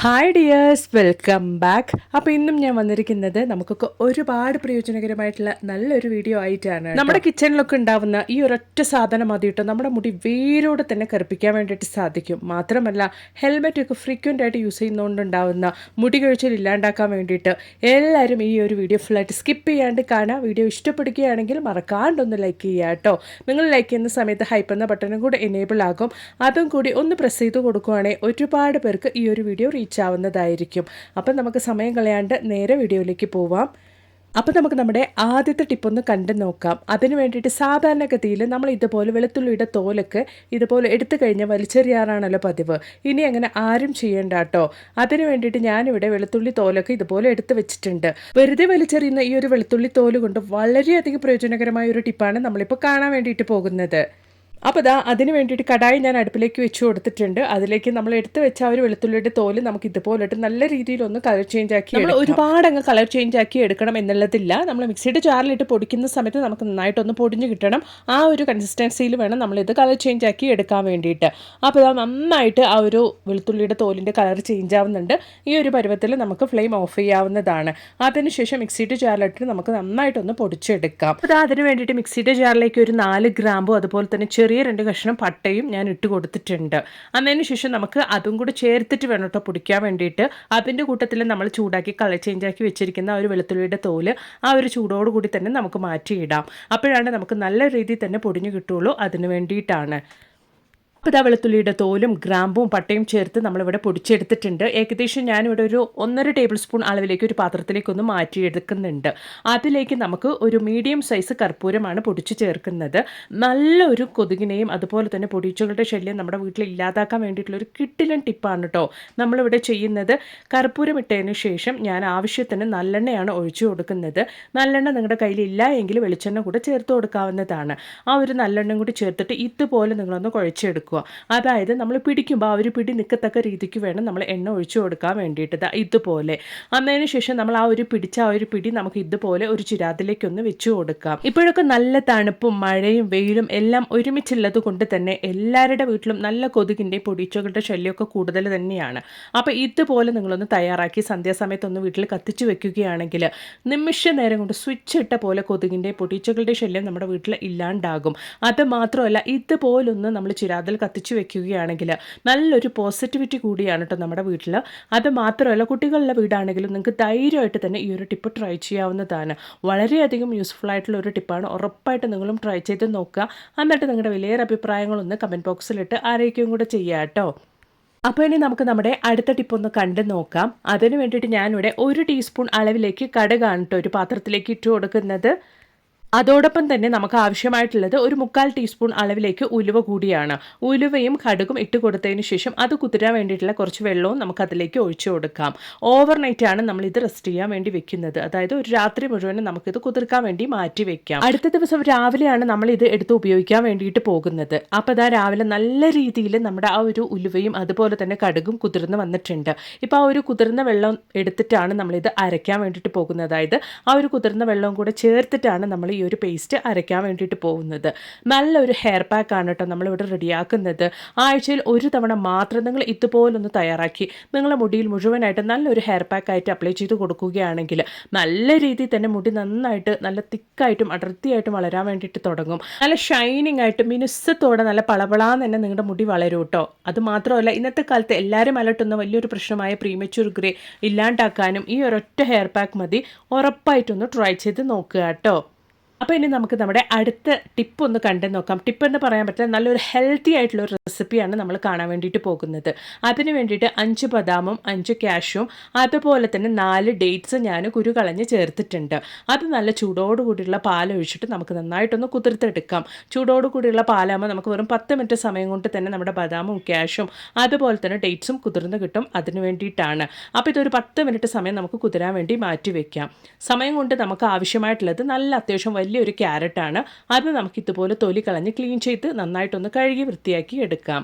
Hi dears, welcome back. അപ്പോൾ ഇന്നും ഞാൻ വന്നിരിക്കുന്നത് നമുക്കൊക്കെ ഒരുപാട് പ്രയോജനകരമായിട്ടുള്ള നല്ലൊരു വീഡിയോ ആയിട്ടാണ്. നമ്മുടെ കിച്ചണിലൊക്കെ ഉണ്ടാവുന്ന ഈ ഒരൊറ്റ സാധനം മതി കേട്ടോ നമ്മുടെ മുടി വേരോടെ തന്നെ കറുപ്പിക്കാൻ വേണ്ടിയിട്ട് സാധിക്കും. മാത്രമല്ല ഹെൽമെറ്റ് ഒക്കെ ഫ്രീക്വൻ്റ് ആയിട്ട് യൂസ് ചെയ്യുന്നതുകൊണ്ടുണ്ടാവുന്ന മുടി കൊഴിച്ചിൽ ഇല്ലാണ്ടാക്കാൻ വേണ്ടിയിട്ട് എല്ലാവരും ഈ ഒരു വീഡിയോ ഫുള്ളായിട്ട് സ്കിപ്പ് ചെയ്യാണ്ട് കാണാം. വീഡിയോ ഇഷ്ടപ്പെടുകയാണെങ്കിൽ മറക്കാണ്ടൊന്ന് ലൈക്ക് ചെയ്യുക കേട്ടോ. നിങ്ങൾ ലൈക്ക് ചെയ്യുന്ന സമയത്ത് ഹൈപ്പ് എന്ന ബട്ടണും കൂടെ എനേബിൾ ആകും. അതും കൂടി ഒന്ന് പ്രസ് ചെയ്ത് കൊടുക്കുകയാണെങ്കിൽ ഒരുപാട് പേർക്ക് ഈ ഒരു വീഡിയോ റീച്ച് ആവുന്നതായിരിക്കും. അപ്പം നമുക്ക് സമയം കളയാണ്ട് നേരെ വീഡിയോയിലേക്ക് പോവാം. അപ്പോൾ നമുക്ക് നമ്മുടെ ആദ്യത്തെ ടിപ്പൊന്ന് കണ്ടു നോക്കാം. അതിന് വേണ്ടിയിട്ട് സാധാരണഗതിയിൽ നമ്മൾ ഇതുപോലെ വെളുത്തുള്ളിയുടെ തോലൊക്കെ ഇതുപോലെ എടുത്തു കഴിഞ്ഞാൽ വലിച്ചെറിയാറാണല്ലോ പതിവ്. ഇനി അങ്ങനെ ആരും ചെയ്യേണ്ട കേട്ടോ. അതിന് വേണ്ടിയിട്ട് ഞാനിവിടെ വെളുത്തുള്ളി തോലൊക്കെ ഇതുപോലെ എടുത്ത് വെച്ചിട്ടുണ്ട്. വെറുതെ വലിച്ചെറിയുന്ന ഈ ഒരു വെളുത്തുള്ളി തോല് കൊണ്ട് വളരെയധികം പ്രയോജനകരമായ ഒരു ടിപ്പാണ് നമ്മളിപ്പോൾ കാണാൻ വേണ്ടിയിട്ട് പോകുന്നത്. അപ്പോൾ അതിന് വേണ്ടിയിട്ട് കടായി ഞാൻ അടുപ്പിലേക്ക് വെച്ച് കൊടുത്തിട്ടുണ്ട്. അതിലേക്ക് നമ്മൾ എടുത്ത് വെച്ച ആ ഒരു വെളുത്തുള്ളിയുടെ തോല് നമുക്ക് ഇതുപോലിട്ട് നല്ല രീതിയിലൊന്ന് കളർ ചേഞ്ച് ആക്കി നമ്മൾ ഒരുപാട് അങ്ങ് കളർ ചേഞ്ച് ആക്കി എടുക്കണം എന്നുള്ളതില്ല. നമ്മൾ മിക്സിയുടെ ജാറിലിട്ട് പൊടിക്കുന്ന സമയത്ത് നമുക്ക് നന്നായിട്ടൊന്ന് പൊടിഞ്ഞ് കിട്ടണം. ആ ഒരു കൺസിസ്റ്റൻസിയിൽ വേണം നമ്മളിത് കളർ ചേഞ്ച് ആക്കി എടുക്കാൻ വേണ്ടിയിട്ട്. അപ്പോൾ നന്നായിട്ട് ആ ഒരു വെളുത്തുള്ളിയുടെ തോലിൻ്റെ കളർ ചേഞ്ച് ആവുന്നുണ്ട്. ഈ ഒരു പരുവത്തിൽ നമുക്ക് ഫ്ലെയിം ഓഫ് ചെയ്യാവുന്നതാണ്. അതിനുശേഷം മിക്സിയുടെ ജാറിലിട്ട് നമുക്ക് നന്നായിട്ടൊന്ന് പൊടിച്ചെടുക്കാം. അപ്പോൾ അതിന് വേണ്ടിയിട്ട് മിക്സിയുടെ ജാറിലേക്ക് ഒരു 4 ഗ്രാമ്പും അതുപോലെ തന്നെ ചെറിയ 2 കഷ്ണം പട്ടയും ഞാൻ ഇട്ട് കൊടുത്തിട്ടുണ്ട്. അതിന് ശേഷം നമുക്ക് അതും കൂടി ചേർത്തിട്ട് വേണം കേട്ടോ പൊടിക്കാൻ വേണ്ടിയിട്ട്. അതിൻ്റെ കൂട്ടത്തിൽ നമ്മൾ ചൂടാക്കി കളർ ചേഞ്ച് ആക്കി വെച്ചിരിക്കുന്ന ആ ഒരു വെളുത്തുള്ളിയുടെ തോല് ആ ഒരു ചൂടോടുകൂടി തന്നെ നമുക്ക് മാറ്റിയിടാം. അപ്പോഴാണ് നമുക്ക് നല്ല രീതിയിൽ തന്നെ പൊടിഞ്ഞു കിട്ടുള്ളൂ. അതിന് വേണ്ടിയിട്ടാണ്. അപ്പോൾ വെളുത്തുള്ളിയുടെ തോലും ഗ്രാമ്പും പട്ടയും ചേർത്ത് നമ്മളിവിടെ പൊടിച്ചെടുത്തിട്ടുണ്ട്. ഏകദേശം ഞാനിവിടെ ഒരു 1.5 ടേബിൾ സ്പൂൺ അളവിലേക്ക് ഒരു പാത്രത്തിലേക്കൊന്ന് മാറ്റിയെടുക്കുന്നുണ്ട്. അതിലേക്ക് നമുക്ക് ഒരു മീഡിയം സൈസ് കർപ്പൂരമാണ് പൊടിച്ച് ചേർക്കുന്നത്. നല്ലൊരു കൊതുകിനെയും അതുപോലെ തന്നെ പൊടിച്ചുകളുടെ ശല്യം നമ്മുടെ വീട്ടിൽ ഇല്ലാതാക്കാൻ വേണ്ടിയിട്ടുള്ളൊരു കിട്ടിലൻ ടിപ്പാണ് കേട്ടോ നമ്മളിവിടെ ചെയ്യുന്നത്. കർപ്പൂരം ഇട്ടതിന് ശേഷം ഞാൻ ആവശ്യത്തിന് നല്ലെണ്ണയാണ് ഒഴിച്ചു കൊടുക്കുന്നത്. നല്ലെണ്ണ നിങ്ങളുടെ കയ്യിലില്ല എങ്കിൽ വെളിച്ചെണ്ണ കൂടെ ചേർത്ത് കൊടുക്കാവുന്നതാണ്. ആ ഒരു നല്ലെണ്ണ കൂടി ചേർത്തിട്ട് ഇതുപോലെ നിങ്ങളൊന്ന് കുഴച്ചെടുക്കുക. അതായത് നമ്മൾ പിടിക്കുമ്പോൾ ആ ഒരു പിടി നിൽക്കത്തക്ക രീതിക്ക് വേണം നമ്മൾ എണ്ണ ഒഴിച്ചു കൊടുക്കാൻ വേണ്ടിയിട്ട്. ഇതുപോലെ അതിന് ശേഷം നമ്മൾ ആ ഒരു പിടി നമുക്ക് ഇതുപോലെ ഒരു ചിരാതിലേക്കൊന്ന് വെച്ച് കൊടുക്കാം. ഇപ്പോഴൊക്കെ നല്ല തണുപ്പും മഴയും വെയിലും എല്ലാം ഒരുമിച്ചുള്ളത് കൊണ്ട് തന്നെ എല്ലാവരുടെ വീട്ടിലും നല്ല കൊതുകിൻ്റെ പൊടിച്ചകളുടെ ശല്യമൊക്കെ കൂടുതൽ തന്നെയാണ്. അപ്പോൾ ഇതുപോലെ നിങ്ങളൊന്ന് തയ്യാറാക്കി സന്ധ്യാസമയത്തൊന്ന് വീട്ടിൽ കത്തിച്ച് വെക്കുകയാണെങ്കിൽ നിമിഷ നേരം കൊണ്ട് സ്വിച്ച് ഇട്ട പോലെ കൊതുകിൻ്റെ പൊടിച്ചകളുടെ ശല്യം നമ്മുടെ വീട്ടിൽ ഇല്ലാണ്ടാകും. അത് മാത്രമല്ല ഇതുപോലൊന്ന് നമ്മൾ ചിരാതിൽ കത്തിച്ച് വെക്കുകയാണെങ്കിൽ നല്ലൊരു പോസിറ്റിവിറ്റി കൂടിയാണ് കേട്ടോ നമ്മുടെ വീട്ടിൽ. അത് മാത്രമല്ല കുട്ടികളുടെ വീടാണെങ്കിലും നിങ്ങൾക്ക് ധൈര്യമായിട്ട് തന്നെ ഈ ഒരു ടിപ്പ് ട്രൈ ചെയ്യാവുന്നതാണ്. വളരെയധികം യൂസ്ഫുൾ ആയിട്ടുള്ള ഒരു ടിപ്പാണ്. ഉറപ്പായിട്ട് നിങ്ങളും ട്രൈ ചെയ്ത് നോക്കുക. എന്നിട്ട് നിങ്ങളുടെ വലിയൊരു അഭിപ്രായങ്ങളൊന്ന് കമൻറ്റ് ബോക്സിലിട്ട് അറിയിക്കുകയും കൂടെ ചെയ്യുക കേട്ടോ. അപ്പോൾ ഇനി നമുക്ക് നമ്മുടെ അടുത്ത ടിപ്പൊന്ന് കണ്ടു നോക്കാം. അതിന് വേണ്ടിയിട്ട് ഞാനിവിടെ 1 ടീസ്പൂൺ അളവിലേക്ക് കടുകാണ് കേട്ടോ ഒരു പാത്രത്തിലേക്ക് ഇട്ട് കൊടുക്കുന്നത്. അതോടൊപ്പം തന്നെ നമുക്ക് ആവശ്യമായിട്ടുള്ളത് ഒരു 3/4 ടീസ്പൂൺ അളവിലേക്ക് ഉലുവ കൂടിയാണ്. ഉലുവയും കടുകും ഇട്ട് കൊടുത്തതിന് ശേഷം അത് കുതിരാൻ വേണ്ടിയിട്ടുള്ള കുറച്ച് വെള്ളവും നമുക്ക് അതിലേക്ക് ഒഴിച്ചു കൊടുക്കാം. ഓവർനൈറ്റാണ് നമ്മളിത് റെസ്റ്റ് ചെയ്യാൻ വേണ്ടി വെക്കുന്നത്. അതായത് ഒരു രാത്രി മുഴുവനും നമുക്കിത് കുതിർക്കാൻ വേണ്ടി മാറ്റി വെക്കാം. അടുത്ത ദിവസം രാവിലെയാണ് നമ്മളിത് എടുത്ത് ഉപയോഗിക്കാൻ വേണ്ടിയിട്ട് പോകുന്നത്. അപ്പോൾ രാവിലെ നല്ല രീതിയിൽ നമ്മുടെ ആ ഒരു ഉലുവയും അതുപോലെ തന്നെ കടുകും കുതിർന്ന് വന്നിട്ടുണ്ട്. ഇപ്പോൾ ആ ഒരു കുതിർന്ന വെള്ളം എടുത്തിട്ടാണ് നമ്മളിത് അരയ്ക്കാൻ വേണ്ടിയിട്ട് പോകുന്നത്. അതായത് ആ ഒരു കുതിർന്ന വെള്ളവും കൂടെ ചേർത്തിട്ടാണ് നമ്മൾ ഈ ഒരു പേസ്റ്റ് അരയ്ക്കാൻ വേണ്ടിയിട്ട് പോകുന്നത്. നല്ലൊരു ഹെയർ പാക്കാണ് കേട്ടോ നമ്മളിവിടെ റെഡിയാക്കുന്നത്. ആഴ്ചയിൽ ഒരു തവണ മാത്രം നിങ്ങൾ ഇതുപോലൊന്ന് തയ്യാറാക്കി നിങ്ങളുടെ മുടിയിൽ മുഴുവനായിട്ട് നല്ലൊരു ഹെയർ പാക്കായിട്ട് അപ്ലൈ ചെയ്ത് കൊടുക്കുകയാണെങ്കിൽ നല്ല രീതിയിൽ തന്നെ മുടി നന്നായിട്ട് നല്ല തിക്കായിട്ടും അടർത്തിയായിട്ടും വളരാൻ വേണ്ടിയിട്ട് തുടങ്ങും. നല്ല ഷൈനിങ് ആയിട്ട് മിനുസത്തോടെ നല്ല പളപളാന്ന് തന്നെ നിങ്ങളുടെ മുടി വളരും കേട്ടോ. അതുമാത്രമല്ല ഇന്നത്തെ കാലത്ത് എല്ലാവരും അലട്ടുന്ന വലിയൊരു പ്രശ്നമായ പ്രീമച്യൂർ ഗ്രേ ഇല്ലാണ്ടാക്കാനും ഈ ഒരൊറ്റ ഹെയർ പാക്ക് മതി. ഉറപ്പായിട്ടൊന്ന് ട്രൈ ചെയ്ത് നോക്കുക കേട്ടോ. അപ്പോൾ ഇനി നമുക്ക് നമ്മുടെ അടുത്ത ടിപ്പ് ഒന്ന് കണ്ടു നോക്കാം. ടിപ്പ് എന്ന് പറയാൻ പറ്റില്ല, നല്ലൊരു ഹെൽത്തി ആയിട്ടുള്ള ഒരു റെസിപ്പിയാണ് നമ്മൾ കാണാൻ വേണ്ടിയിട്ട് പോകുന്നത്. അതിന് വേണ്ടിയിട്ട് 5 ബദാമും 5 കാഷ്യും അതുപോലെ തന്നെ 4 ഡേറ്റ്സ് ഞാൻ കുരു കളഞ്ഞ് ചേർത്തിട്ടുണ്ട്. അത് നല്ല ചൂടോടുകൂടിയുള്ള പാലൊഴിച്ചിട്ട് നമുക്ക് നന്നായിട്ടൊന്ന് കുതിർത്തെടുക്കാം. ചൂടോടുകൂടിയുള്ള പാലാകുമ്പോൾ നമുക്ക് വെറും 10 മിനിറ്റ് സമയം കൊണ്ട് തന്നെ നമ്മുടെ ബദാമും കാഷ്യും അതുപോലെ തന്നെ ഡേറ്റ്സും കുതിർന്ന് കിട്ടും. അതിന് വേണ്ടിയിട്ടാണ്. അപ്പോൾ ഇതൊരു 10 മിനിറ്റ് സമയം നമുക്ക് കുതിരാൻ വേണ്ടി മാറ്റി വയ്ക്കാം. സമയം കൊണ്ട് നമുക്ക് ആവശ്യമായിട്ടുള്ളത് നല്ല അത്യാവശ്യം വലിയൊരു ക്യാരറ്റാണ്. അത് നമുക്ക് ഇതുപോലെ തൊലി കളഞ്ഞ് ക്ലീൻ ചെയ്ത് നന്നായിട്ടൊന്ന് കഴുകി വൃത്തിയാക്കി എടുക്കാം.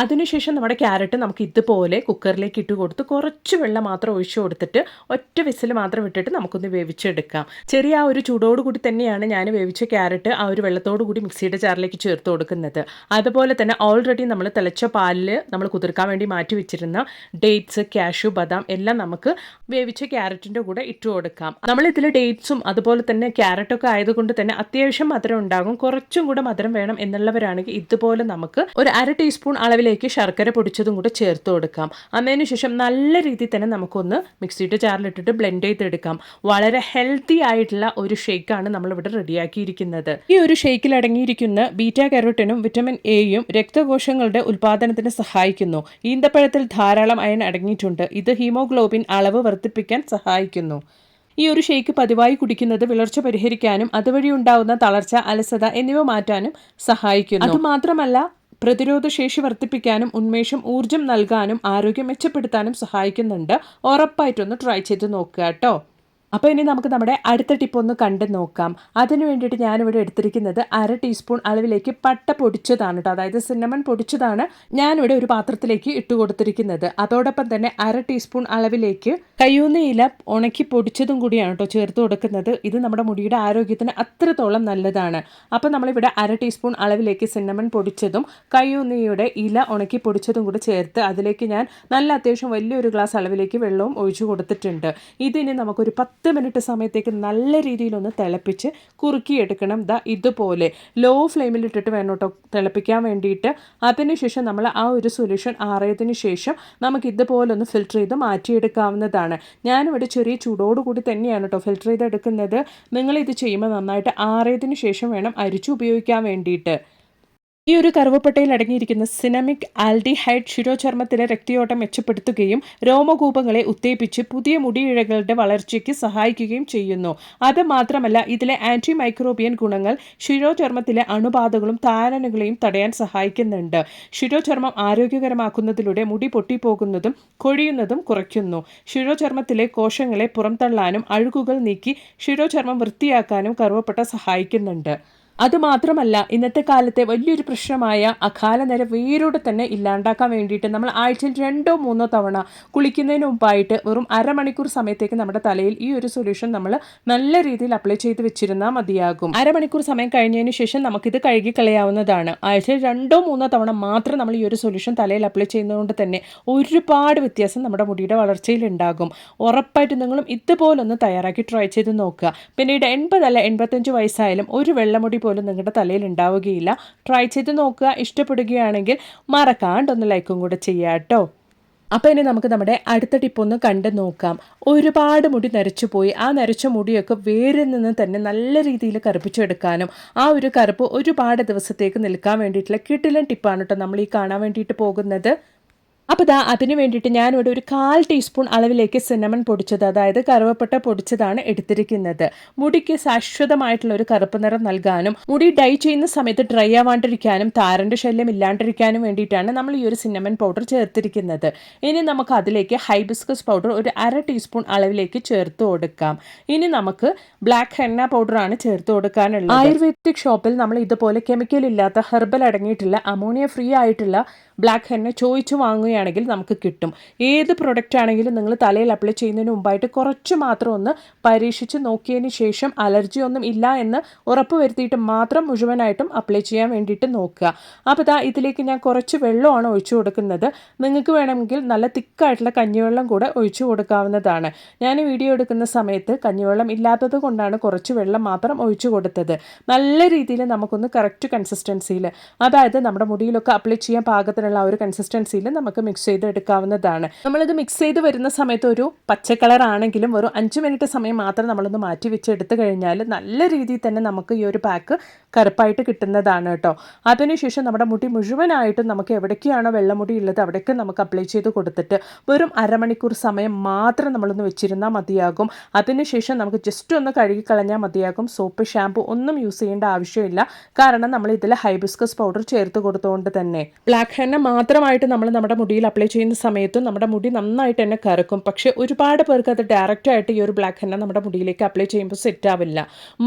അതിനുശേഷം നമ്മുടെ ക്യാരറ്റ് നമുക്ക് ഇതുപോലെ കുക്കറിലേക്ക് ഇട്ട് കൊടുത്ത് കുറച്ച് വെള്ളം മാത്രം ഒഴിച്ചു കൊടുത്തിട്ട് ഒറ്റ വിസിൽ മാത്രം ഇട്ടിട്ട് നമുക്കൊന്ന് വേവിച്ചെടുക്കാം. ചെറിയ ആ ഒരു ചൂടോടുകൂടി തന്നെയാണ് ഞാൻ വേവിച്ച ക്യാരറ്റ് ആ ഒരു വെള്ളത്തോടു കൂടി മിക്സിയുടെ ജാറിലേക്ക് ചേർത്ത് കൊടുക്കുന്നത്. അതുപോലെ തന്നെ ഓൾറെഡി നമ്മൾ തിളച്ച പാലിൽ നമ്മൾ കുതിർക്കാൻ വേണ്ടി മാറ്റി വെച്ചിരുന്ന ഡേറ്റ്സ്, കാഷ്യൂ, ബദാം എല്ലാം നമുക്ക് വേവിച്ച ക്യാരറ്റിൻ്റെ കൂടെ ഇട്ട് കൊടുക്കാം. നമ്മളിതിൽ ഡേറ്റ്സും അതുപോലെ തന്നെ ക്യാരറ്റൊക്കെ ആയതുകൊണ്ട് തന്നെ അത്യാവശ്യം മധുരം ഉണ്ടാകും. കുറച്ചും കൂടെ മധുരം വേണം എന്നുള്ളവരാണെങ്കിൽ ഇതുപോലെ നമുക്ക് ഒരു 1/2 ടീസ്പൂൺ അളവിലേക്ക് ശർക്കര പൊടിച്ചതും കൂടെ ചേർത്ത് കൊടുക്കാം. അതിന് ശേഷം നല്ല രീതിയിൽ തന്നെ നമുക്കൊന്ന് മിക്സിയുടെ ജാറിലിട്ടിട്ട് ബ്ലെൻഡ് ചെയ്തെടുക്കാം. വളരെ ഹെൽത്തി ആയിട്ടുള്ള ഒരു ഷേക്കാണ് നമ്മളിവിടെ റെഡിയാക്കിയിരിക്കുന്നത്. ഈ ഒരു ഷേക്കിൽ അടങ്ങിയിരിക്കുന്ന ബീറ്റാ കരോട്ടിനും വിറ്റമിൻ എയും രക്തകോശങ്ങളുടെ ഉൽപാദനത്തിന് സഹായിക്കുന്നു. ഈന്തപ്പഴത്തിൽ ധാരാളം അയൺ അടങ്ങിയിട്ടുണ്ട്. ഇത് ഹീമോഗ്ലോബിൻ അളവ് വർദ്ധിപ്പിക്കാൻ സഹായിക്കുന്നു. ഈ ഒരു ഷേക്ക് പതിവായി കുടിക്കുന്നത് വിളർച്ച പരിഹരിക്കാനും അതുവഴി ഉണ്ടാവുന്ന തളർച്ച, അലസത എന്നിവ മാറ്റാനും സഹായിക്കുന്നു. അതുമാത്രമല്ല പ്രതിരോധ ശേഷി വർദ്ധിപ്പിക്കാനും ഉന്മേഷം, ഊർജ്ജം നൽകാനും ആരോഗ്യം മെച്ചപ്പെടുത്താനും സഹായിക്കുന്നുണ്ട്. ഉറപ്പായിട്ടൊന്ന് ട്രൈ ചെയ്ത് നോക്കുക കേട്ടോ. അപ്പോൾ ഇനി നമുക്ക് നമ്മുടെ അടുത്ത ടിപ്പ് ഒന്ന് കണ്ടു നോക്കാം. അതിന് വേണ്ടിയിട്ട് ഞാനിവിടെ എടുത്തിരിക്കുന്നത് 1/2 ടീസ്പൂൺ അളവിലേക്ക് പട്ട പൊടിച്ചതാണ് കേട്ടോ, അതായത് സിന്നമൺ പൊടിച്ചതാണ് ഞാനിവിടെ ഒരു പാത്രത്തിലേക്ക് ഇട്ട് കൊടുത്തിരിക്കുന്നത്. അതോടൊപ്പം തന്നെ 1/2 ടീസ്പൂൺ അളവിലേക്ക് കയ്യൂന്നി ഇല ഉണക്കി പൊടിച്ചതും കൂടിയാണ് കേട്ടോ ചേർത്ത് കൊടുക്കുന്നത്. ഇത് നമ്മുടെ മുടിയുടെ ആരോഗ്യത്തിന് അത്രത്തോളം നല്ലതാണ്. അപ്പോൾ നമ്മളിവിടെ 1/2 ടീസ്പൂൺ അളവിലേക്ക് സിന്നമൺ പൊടിച്ചതും കയ്യൂന്നിയുടെ ഇല ഉണക്കി പൊടിച്ചതും കൂടി ചേർത്ത് അതിലേക്ക് ഞാൻ നല്ല അത്യാവശ്യം വലിയൊരു ഗ്ലാസ് അളവിലേക്ക് വെള്ളവും ഒഴിച്ചു കൊടുത്തിട്ടുണ്ട്. ഇതിന് നമുക്കൊരു 10 മിനിറ്റ് സമയത്തേക്ക് നല്ല രീതിയിലൊന്ന് തിളപ്പിച്ച് കുറുക്കിയെടുക്കണം. ഇതുപോലെ ലോ ഫ്ലെയിമിലിട്ടിട്ട് വേണം കേട്ടോ തിളപ്പിക്കാൻ വേണ്ടിയിട്ട്. അതിനുശേഷം നമ്മൾ ആ ഒരു സൊല്യൂഷൻ ആറിയതിന് ശേഷം നമുക്ക് ഇതുപോലെ ഒന്ന് ഫിൽറ്റർ ചെയ്ത് മാറ്റിയെടുക്കാവുന്നതാണ്. ഞാനിവിടെ ചെറിയ ചൂടോടുകൂടി തന്നെയാണ് കേട്ടോ ഫിൽറ്റർ ചെയ്തെടുക്കുന്നത്. നിങ്ങളിത് ചെയ്യുമ്പോൾ നന്നായിട്ട് ആറിയതിന് ശേഷം വേണം അരിച്ച് ഉപയോഗിക്കാൻ വേണ്ടിയിട്ട്. ഈ ഒരു കറുവപ്പട്ടയിൽ അടങ്ങിയിരിക്കുന്ന സിനമിക് ആൽഡിഹൈഡ് ശിരോചർമ്മത്തിലെ രക്തയോട്ടം മെച്ചപ്പെടുത്തുകയും രോമകൂപങ്ങളെ ഉത്തേജിപ്പിച്ച് പുതിയ മുടിയിഴകളുടെ വളർച്ചയ്ക്ക് സഹായിക്കുകയും ചെയ്യുന്നു. അത് മാത്രമല്ല ഇതിലെ ആന്റി മൈക്രോബിയൻ ഗുണങ്ങൾ ശിരോചർമ്മത്തിലെ അണുബാധകളും താരനുകളെയും തടയാൻ സഹായിക്കുന്നുണ്ട്. ശിരോചർമ്മം ആരോഗ്യകരമാക്കുന്നതിലൂടെ മുടി പൊട്ടിപ്പോകുന്നതും കൊഴിയുന്നതും കുറയ്ക്കുന്നു. ശിരോചർമ്മത്തിലെ കോശങ്ങളെ പുറംതള്ളാനും അഴുകുകൾ നീക്കി ശിരോചർമ്മം വൃത്തിയാക്കാനും കറുവപ്പട്ട സഹായിക്കുന്നുണ്ട്. അതുമാത്രമല്ല ഇന്നത്തെ കാലത്തെ വലിയൊരു പ്രശ്നമായ അകാലനര വേരോടെ തന്നെ ഇല്ലാണ്ടാക്കാൻ വേണ്ടിയിട്ട് നമ്മൾ ആഴ്ചയിൽ 2-3 തവണ കുളിക്കുന്നതിന് മുമ്പായിട്ട് വെറും അരമണിക്കൂർ സമയത്തേക്ക് നമ്മുടെ തലയിൽ ഈ ഒരു സൊല്യൂഷൻ നമ്മൾ നല്ല രീതിയിൽ അപ്ലൈ ചെയ്ത് വെച്ചിരുന്നാൽ മതിയാകും. അരമണിക്കൂർ സമയം കഴിഞ്ഞതിന് ശേഷം നമുക്കിത് കഴുകി കളയാവുന്നതാണ്. ആഴ്ചയിൽ 2-3 തവണ മാത്രം നമ്മൾ ഈ ഒരു സൊല്യൂഷൻ തലയിൽ അപ്ലൈ ചെയ്യുന്നതുകൊണ്ട് തന്നെ ഒരുപാട് വ്യത്യാസം നമ്മുടെ മുടിയുടെ വളർച്ചയിൽ ഉണ്ടാകും. ഉറപ്പായിട്ട് നിങ്ങളും ഇതുപോലൊന്ന് തയ്യാറാക്കി ട്രൈ ചെയ്ത് നോക്കുക. പിന്നീട് 80 അല്ല 85 വയസ്സായാലും ഒരു വെള്ളമുടി പോലും നിങ്ങളുടെ തലയിൽ ഉണ്ടാവുകയില്ല. ട്രൈ ചെയ്ത് നോക്കുക. ഇഷ്ടപ്പെടുകയാണെങ്കിൽ മറക്കാണ്ടൊന്ന് ലൈക്കും കൂടെ ചെയ്യാം കേട്ടോ. അപ്പോൾ ഇനി നമുക്ക് നമ്മുടെ അടുത്ത ടിപ്പ് ഒന്ന് കണ്ടു നോക്കാം. ഒരുപാട് മുടി നരച്ചു പോയി ആ നരച്ച മുടിയൊക്കെ വേരിൽ നിന്ന് തന്നെ നല്ല രീതിയിൽ കറുപ്പിച്ചെടുക്കാനും ആ ഒരു കറുപ്പ് ഒരുപാട് ദിവസത്തേക്ക് നിൽക്കാൻ വേണ്ടിയിട്ടുള്ള കിടിലൻ ടിപ്പാണ് കേട്ടോ നമ്മൾ ഈ കാണാൻ വേണ്ടിയിട്ട് പോകുന്നത്. അപ്പോൾ അതിന് വേണ്ടിയിട്ട് ഞാനിവിടെ ഒരു 1/4 ടീസ്പൂൺ അളവിലേക്ക് സിന്നമൺ പൊടിച്ചത്, അതായത് കറുവപ്പട്ട പൊടിച്ചതാണ് എടുത്തിരിക്കുന്നത്. മുടിക്ക് ശാശ്വതമായിട്ടുള്ള ഒരു കറുപ്പ് നിറം നൽകാനും മുടി ഡൈ ചെയ്യുന്ന സമയത്ത് ഡ്രൈ ആവാണ്ടിരിക്കാനും താരൻ്റെ ശല്യം ഇല്ലാണ്ടിരിക്കാനും വേണ്ടിയിട്ടാണ് നമ്മൾ ഈ ഒരു സിന്നമൺ പൗഡർ ചേർത്തിരിക്കുന്നത്. ഇനി നമുക്ക് അതിലേക്ക് ഹൈബിസ്കസ് പൗഡർ ഒരു 1/2 ടീസ്പൂൺ അളവിലേക്ക് ചേർത്ത് കൊടുക്കാം. ഇനി നമുക്ക് ബ്ലാക്ക് ഹെന്ന പൗഡറാണ് ചേർത്ത് കൊടുക്കാനുള്ളത്. ആയുർവേദിക് ഷോപ്പിൽ നമ്മൾ ഇതുപോലെ കെമിക്കൽ ഇല്ലാത്ത ഹെർബൽ അടങ്ങിയിട്ടുള്ള അമോണിയ ഫ്രീ ആയിട്ടുള്ള ബ്ലാക്ക് ഹെന്ന ചോദിച്ചു വാങ്ങുകയാണെങ്കിൽ നമുക്ക് കിട്ടും. ഏത് പ്രൊഡക്റ്റ് ആണെങ്കിലും നിങ്ങൾ തലയിൽ അപ്ലൈ ചെയ്യുന്നതിന് മുമ്പായിട്ട് കുറച്ച് മാത്രം ഒന്ന് പരീക്ഷിച്ച് നോക്കിയതിന് ശേഷം അലർജി ഒന്നും ഇല്ല എന്ന് ഉറപ്പ് വരുത്തിയിട്ട് മാത്രം മുഴുവനായിട്ടും അപ്ലൈ ചെയ്യാൻ വേണ്ടിയിട്ട് നോക്കുക. അപ്പോൾ ഇതിലേക്ക് ഞാൻ കുറച്ച് വെള്ളമാണ് ഒഴിച്ചു കൊടുക്കുന്നത്. നിങ്ങൾക്ക് വേണമെങ്കിൽ നല്ല തിക്കായിട്ടുള്ള കഞ്ഞിവെള്ളം കൂടെ ഒഴിച്ചു കൊടുക്കാവുന്നതാണ്. ഞാൻ വീഡിയോ എടുക്കുന്ന സമയത്ത് കഞ്ഞിവെള്ളം ഇല്ലാത്തത് കൊണ്ടാണ് കുറച്ച് വെള്ളം മാത്രം ഒഴിച്ചു കൊടുത്തത്. നല്ല രീതിയിൽ നമുക്കൊന്ന് കറക്റ്റ് കൺസിസ്റ്റൻസിയിൽ, അതായത് നമ്മുടെ മുടിയിലൊക്കെ അപ്ലൈ ചെയ്യാൻ പാകത്തിന് ആ ഒരു കൺസിസ്റ്റൻസിയിൽ നമുക്ക് മിക്സ് ചെയ്ത് എടുക്കാവുന്നതാണ്. നമ്മളിത് മിക്സ് ചെയ്ത് വരുന്ന സമയത്ത് ഒരു പച്ച കളർ ആണെങ്കിലും ഒരു 5 മിനിറ്റ് സമയം മാത്രം നമ്മളൊന്ന് മാറ്റി വെച്ച് എടുത്തു കഴിഞ്ഞാൽ നല്ല രീതിയിൽ തന്നെ നമുക്ക് ഈ ഒരു പാക്ക് കറുപ്പായിട്ട് കിട്ടുന്നതാണ് കേട്ടോ. അതിനുശേഷം നമ്മുടെ മുടി മുഴുവനായിട്ടും നമുക്ക് എവിടേക്കാണോ വെള്ളമുടി ഉള്ളത് അവിടേക്ക് നമുക്ക് അപ്ലൈ ചെയ്ത് കൊടുത്തിട്ട് വെറും അരമണിക്കൂർ സമയം മാത്രം നമ്മളൊന്ന് വെച്ചിരുന്നാൽ മതിയാകും. അതിനുശേഷം നമുക്ക് ജസ്റ്റ് ഒന്ന് കഴുകി കളഞ്ഞാൽ മതിയാകും. സോപ്പ്, ഷാമ്പു ഒന്നും യൂസ് ചെയ്യേണ്ട ആവശ്യമില്ല. കാരണം നമ്മൾ ഇതിൽ ഹൈബിസ്കസ് പൗഡർ ചേർത്ത് കൊടുത്തുകൊണ്ട് തന്നെ. ബ്ലാക്ക് ഹെന്ന മാത്രമായിട്ട് നമ്മൾ നമ്മുടെ മുടിയിൽ അപ്ലൈ ചെയ്യുന്ന സമയത്തും നമ്മുടെ മുടി നന്നായിട്ട് തന്നെ കറുക്കും. പക്ഷേ ഒരുപാട് പേർക്ക് അത് ഡയറക്റ്റായിട്ട് ഈ ഒരു ബ്ലാക്ക് ഹെന്ന നമ്മുടെ മുടിയിലേക്ക് അപ്ലൈ ചെയ്യുമ്പോൾ സെറ്റ് ആവില്ല.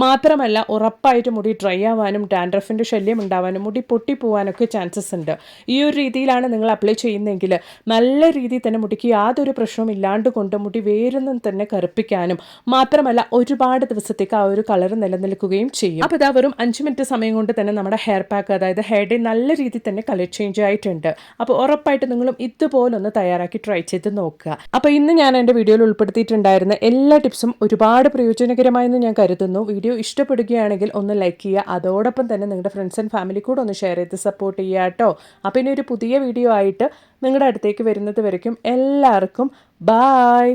മാത്രമല്ല ഉറപ്പായിട്ട് മുടി ഡ്രൈ ആവാനും ഡാൻഡ്രഫിൻ്റെ ശല്യം ഉണ്ടാവാനും മുടി പൊട്ടിപ്പോവാനൊക്കെ ചാൻസസ് ഉണ്ട്. ഈ ഒരു രീതിയിലാണ് നിങ്ങൾ അപ്ലൈ ചെയ്യുന്നതെങ്കിൽ നല്ല രീതിയിൽ തന്നെ മുടിക്ക് യാതൊരു പ്രശ്നവും ഇല്ലാണ്ട് കൊണ്ട് മുടി വേരൊന്നും തന്നെ കറുപ്പിക്കാനും മാത്രമല്ല ഒരുപാട് ദിവസത്തേക്ക് ആ ഒരു കളർ നിലനിൽക്കുകയും ചെയ്യും. അപ്പോൾ ഇതാ വെറും 5 മിനിറ്റ് സമയം കൊണ്ട് തന്നെ നമ്മുടെ ഹെയർ പാക്ക്, അതായത് ഹെയർ ഡേ നല്ല രീതിയിൽ തന്നെ കളർ ചേഞ്ച് ആയിട്ടുണ്ട്. അപ്പോൾ ഉറപ്പായിട്ട് നിങ്ങളും ഇതുപോലൊന്ന് തയ്യാറാക്കി ട്രൈ ചെയ്ത് നോക്കുക. അപ്പോൾ ഇന്ന് ഞാൻ എൻ്റെ വീഡിയോയിൽ ഉൾപ്പെടുത്തിയിട്ടുണ്ടായിരുന്ന എല്ലാ ടിപ്സും ഒരുപാട് പ്രയോജനകരമായെന്ന് ഞാൻ കരുതുന്നു. വീഡിയോ ഇഷ്ടപ്പെടുകയാണെങ്കിൽ ഒന്ന് ലൈക്ക് ചെയ്യുക, അതോടൊപ്പം തന്നെ നിങ്ങളുടെ ഫ്രണ്ട്സ് ആൻഡ് ഫാമിലി കൂടെ ഒന്ന് ഷെയർ ചെയ്ത് സപ്പോർട്ട് ചെയ്യുക കേട്ടോ. അപ്പോൾ ഇനി ഒരു പുതിയ വീഡിയോ ആയിട്ട് നിങ്ങളുടെ അടുത്തേക്ക് വരുന്നത് വരയ്ക്കും എല്ലാവർക്കും ബായ്.